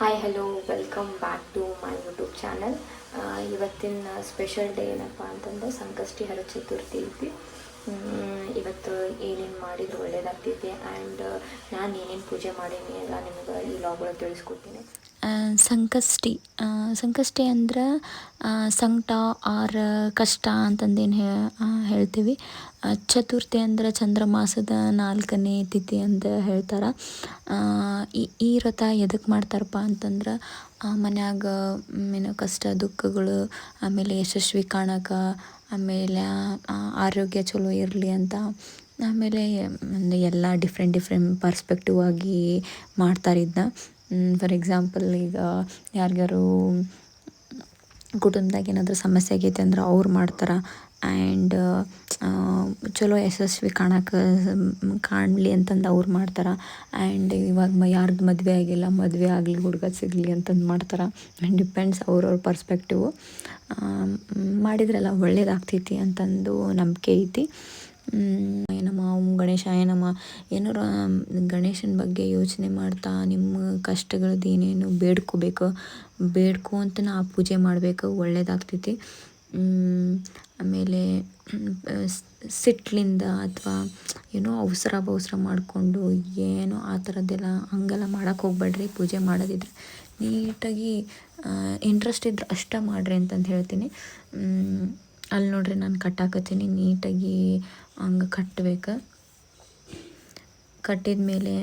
Hi hello welcome back to my YouTube channel. ಇವತ್ತಿನ special day ಏನಪ್ಪ ಅಂತಂದ್ರೆ ಸಂಕಷ್ಟಿ ಹರ ಚತುರ್ಥಿ ಐತಿ. ಇವತ್ತು ಏನೇನು ಮಾಡಿದ್ರೆ ಒಳ್ಳೇದಾಗ್ತೈತಿ ಆ್ಯಂಡ್ ನಾನು ಏನೇನು ಪೂಜೆ ಮಾಡೀನಿ ಎಲ್ಲ ನಿಮ್ಗೆ ಈ ಲಾಗೊಳಗೆ ತಿಳಿಸ್ಕೊಡ್ತೀನಿ. ಸಂಕಷ್ಟಿ ಅಂದ್ರೆ ಸಂಕಟ ಆರ್ ಕಷ್ಟ ಅಂತಂದೇನು ಹೇಳ್ತೀವಿ. ಚತುರ್ಥಿ ಅಂದ್ರೆ ಚಂದ್ರಮಾಸದ 4ನೇ ತಿಥಿ ಅಂತ ಹೇಳ್ತಾರೆ. ಈ ವ್ರತ ಎದಕ್ಕೆ ಮಾಡ್ತಾರಪ್ಪ ಅಂತಂದ್ರೆ ಮನ್ಯಾಗ ಕಷ್ಟ ದುಃಖಗಳು ಆಮೇಲೆ ಯಶಸ್ವಿ ಕಾಣಕ್ಕೆ, ಆಮೇಲೆ ಆರೋಗ್ಯ ಚಲೋ ಇರಲಿ ಅಂತ, ಆಮೇಲೆ ಎಲ್ಲ ಡಿಫ್ರೆಂಟ್ ಪರ್ಸ್ಪೆಕ್ಟಿವ್ ಆಗಿ ಮಾಡ್ತಾರೆ ಇದನ್ನ. ಫಾರ್ ಎಕ್ಸಾಂಪಲ್, ಈಗ ಯಾರಿಗಾರು ಕುಟುಂಬದಾಗ ಏನಾದರೂ ಸಮಸ್ಯೆ ಆಗೈತೆ ಅಂದ್ರೆ ಅವ್ರು ಮಾಡ್ತಾರೆ. ಆ್ಯಂಡ್ ಚಲೋ ಯಶಸ್ವಿ ಕಾಣಲಿ ಅಂತಂದು ಅವ್ರು ಮಾಡ್ತಾರೆ. ಆ್ಯಂಡ್ ಇವಾಗ ಯಾರ್ದು ಮದುವೆ ಆಗಿಲ್ಲ, ಮದುವೆ ಆಗಲಿ, ಹುಡುಗ ಸಿಗಲಿ ಅಂತಂದು ಮಾಡ್ತಾರೆ. ಡಿಪೆಂಡ್ಸ್ ಅವ್ರವ್ರ ಪರ್ಸ್ಪೆಕ್ಟಿವು. ಮಾಡಿದ್ರೆಲ್ಲ ಒಳ್ಳೇದಾಗ್ತೈತಿ ಅಂತಂದು ನಂಬಿಕೆ ಐತಿ. ನಮ ಗಣೇಶಾಯ ನಮ ಏನಾರ ಗಣೇಶನ ಬಗ್ಗೆ ಯೋಚನೆ ಮಾಡ್ತಾ ನಿಮ್ಮ ಕಷ್ಟಗಳದ್ದು ಏನೇನು ಬೇಡ್ಕೊ ಅಂತ ಆ ಪೂಜೆ ಮಾಡಬೇಕು, ಒಳ್ಳೇದಾಗ್ತೈತಿ. ಆಮೇಲೆ ಸಿಟ್ಲಿಂದ ಅಥವಾ ಏನೋ ಅವಸರ ಮಾಡಿಕೊಂಡು ಏನೋ ಆ ಥರದ್ದೆಲ್ಲ ಹಂಗೆಲ್ಲ ಮಾಡೋಕ್ಕೆ ಹೋಗ್ಬೇಡ್ರಿ. ಪೂಜೆ ಮಾಡೋದಿದ್ರೆ ನೀಟಾಗಿ ಇಂಟ್ರೆಸ್ಟ್ ಇದ್ರೆ ಅಷ್ಟೇ ಮಾಡಿರಿ ಅಂತಂದು ಹೇಳ್ತೀನಿ. ಅಲ್ಲಿ ನೋಡ್ರಿ ನಾನು ಕಟ್ಟಾಕತ್ತೀನಿ, ನೀಟಾಗಿ ಹಂಗೆ ಕಟ್ಟಬೇಕು. ಕಟ್ಟಿದ ಮೇಲೆ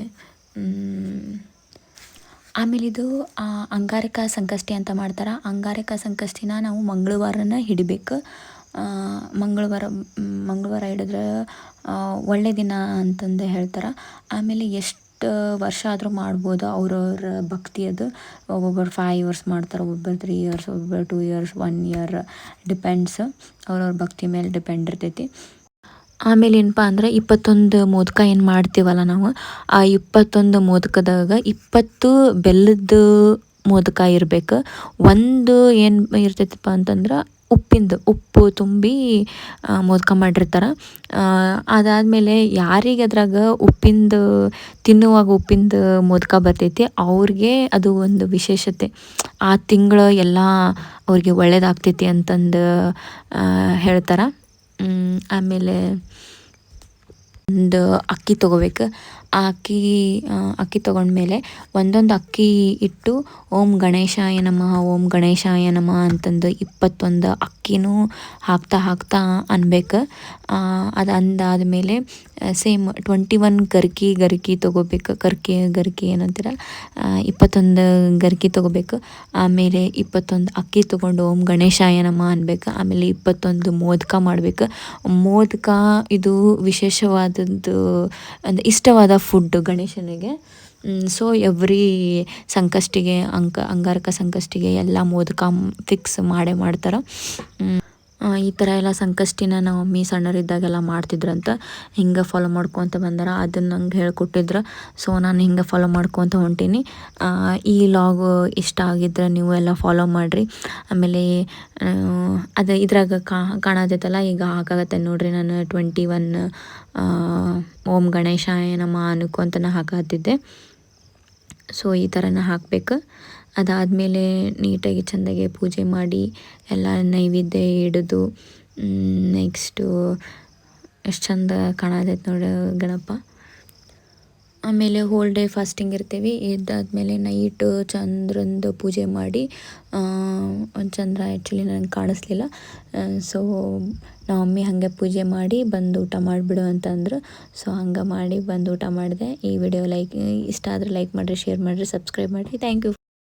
ಆಮೇಲೆ ಇದು ಅಂಗಾರಕ ಸಂಕಷ್ಟಿ ಅಂತ ಮಾಡ್ತಾರೆ. ಅಂಗಾರಕ ಸಂಕಷ್ಟಿನ ನಾವು ಮಂಗಳವಾರನ ಹಿಡಿಬೇಕು. ಮಂಗಳವಾರ ಹಿಡಿದ್ರೆ ಒಳ್ಳೆ ದಿನ ಅಂತಂದು ಹೇಳ್ತಾರೆ. ಆಮೇಲೆ ಎಷ್ಟು ವರ್ಷ ಆದರೂ ಮಾಡ್ಬೋದು, ಅವ್ರವ್ರ ಭಕ್ತಿ ಅದು. ಒಬ್ಬೊಬ್ಬರು 5 ಇಯರ್ಸ್ ಮಾಡ್ತಾರೆ, ಒಬ್ಬೊಬ್ಬರು 3 ಇಯರ್ಸ್, ಒಬ್ಬೊಬ್ಬರು 2 ಇಯರ್ಸ್, 1 ಇಯರ್, ಡಿಪೆಂಡ್ಸ್. ಅವ್ರವ್ರ ಭಕ್ತಿ ಮೇಲೆ ಡಿಪೆಂಡ್ ಇರ್ತೈತಿ. ಆಮೇಲೆ ಏನಪ್ಪ ಅಂದ್ರೆ 21 ಮೋದಕ ಏನು ಮಾಡ್ತೀವಲ್ಲ ನಾವು, ಆ 21 ಮೋದಕದಾಗ 20 ಬೆಲ್ಲದ ಮೋದಕ ಇರಬೇಕು. ಒಂದು ಏನು ಇರ್ತೈತಪ್ಪ ಅಂತಂದ್ರೆ ಉಪ್ಪು ತುಂಬಿ ಮೋದಕ ಮಾಡಿರ್ತಾರೆ. ಅದಾದಮೇಲೆ ಯಾರಿಗೆ ಅದ್ರಾಗ ತಿನ್ನುವಾಗ ಉಪ್ಪಿಂದು ಮೋದಕ ಬರ್ತೈತಿ ಅವ್ರಿಗೆ ಅದು ಒಂದು ವಿಶೇಷತೆ. ಆ ತಿಂಗಳು ಎಲ್ಲ ಅವ್ರಿಗೆ ಒಳ್ಳೇದಾಗ್ತೈತಿ ಅಂತಂದು ಹೇಳ್ತಾರೆ. ಆಮೇಲೆ ಒಂದು ಅಕ್ಕಿ ತೊಗೋಬೇಕು. ಆ ಅಕ್ಕಿ ತೊಗೊಂಡ್ಮೇಲೆ ಒಂದೊಂದು ಅಕ್ಕಿ ಇಟ್ಟು ಓಂ ಗಣೇಶಾಯ ನಮಃ, ಓಂ ಗಣೇಶಾಯ ನಮಃ ಅಂತಂದು 21 ಅಕ್ಕಿನೂ ಹಾಕ್ತಾ ಅನ್ಬೇಕು. ಅದು ಅಂದಾದಮೇಲೆ ಸೇಮ್ 21 ಗರ್ಕಿ ತೊಗೋಬೇಕು. ಗರ್ಕಿ ಏನಂತೀರ, 21 ಗರ್ಕಿ ತೊಗೋಬೇಕು. ಆಮೇಲೆ 21 ಅಕ್ಕಿ ತೊಗೊಂಡು ಓಂ ಗಣೇಶಾಯ ನಮಃ ಅನ್ಬೇಕು. ಆಮೇಲೆ 21 ಮೋದಕ ಮಾಡಬೇಕು. ಮೋದಕ ಇದು ವಿಶೇಷವಾದದ್ದು, ಅಂದರೆ ಇಷ್ಟವಾದ ಫುಡ್ ಗಣೇಶನಿಗೆ. ಸೊ ಎವ್ರಿ ಸಂಕಷ್ಟಿಗೆ ಅಂಗಾರಕ ಸಂಕಷ್ಟಿಗೆ ಎಲ್ಲ ಮೋದಕ ಫಿಕ್ಸ್ ಮಾಡ್ತಾರೆ. ಈ ಥರ ಎಲ್ಲ ಸಂಕಷ್ಟಿನ ನಮ್ಮ ಮಮ್ಮಿ ಸಣ್ಣರಿದ್ದಾಗೆಲ್ಲ ಮಾಡ್ತಿದ್ರಂತ. ಹಿಂಗೆ ಫಾಲೋ ಮಾಡ್ಕೊತ ಬಂದಾರ, ಅದನ್ನು ನಂಗೆ ಹೇಳ್ಕೊಟ್ಟಿದ್ರು. ಸೊ ನಾನು ಹಿಂಗೆ ಫಾಲೋ ಮಾಡ್ಕೊತ ಹೊಂಟೀನಿ. ಈ ಲಾಗು ಇಷ್ಟ ಆಗಿದ್ರೆ ನೀವು ಎಲ್ಲ ಫಾಲೋ ಮಾಡಿರಿ. ಆಮೇಲೆ ಅದು ಇದ್ರಾಗ ಕಾಣತೈತಲ್ಲ, ಈಗ ಹಾಕಾಗತ್ತೆ ನೋಡ್ರಿ. ನಾನು 21 ಓಂ ಗಣೇಶಾಯ ನಮಃ ಅನ್ಕೊಂತನ ಹಾಕತ್ತಿದ್ದೆ. ಸೊ ಈ ಥರನ ಹಾಕಬೇಕು. ಅದಾದಮೇಲೆ ನೀಟಾಗಿ ಚೆಂದಾಗಿ ಪೂಜೆ ಮಾಡಿ ಎಲ್ಲ ನೈವೇದ್ಯ ಹಿಡಿದು ನೆಕ್ಸ್ಟು ಎಷ್ಟು ಚಂದ ಕಾಣತೈತೆ ನೋಡಿ ಗಣಪ. ಆಮೇಲೆ ಹೋಲ್ ಡೇ ಫಾಸ್ಟಿಂಗ್ ಇರ್ತೀವಿ. ಇದಾದಮೇಲೆ ನೈಟು ಚಂದ್ರಂದು ಪೂಜೆ ಮಾಡಿ, ಚಂದ್ರ ಆ್ಯಕ್ಚುಲಿ ನನಗೆ ಕಾಣಿಸ್ಲಿಲ್ಲ. ಸೊ ನಮ್ಮ ಮಮ್ಮಿ ಹಾಗೆ ಪೂಜೆ ಮಾಡಿ ಬಂದು ಊಟ ಮಾಡಿಬಿಡು ಅಂತಂದರು. ಸೊ ಹಂಗೆ ಮಾಡಿ ಬಂದು ಊಟ ಮಾಡಿದೆ. ಈ ವಿಡಿಯೋ ಇಷ್ಟ ಆದರೆ ಲೈಕ್ ಮಾಡಿರಿ, ಶೇರ್ ಮಾಡಿರಿ, ಸಬ್ಸ್ಕ್ರೈಬ್ ಮಾಡಿರಿ. Thank you.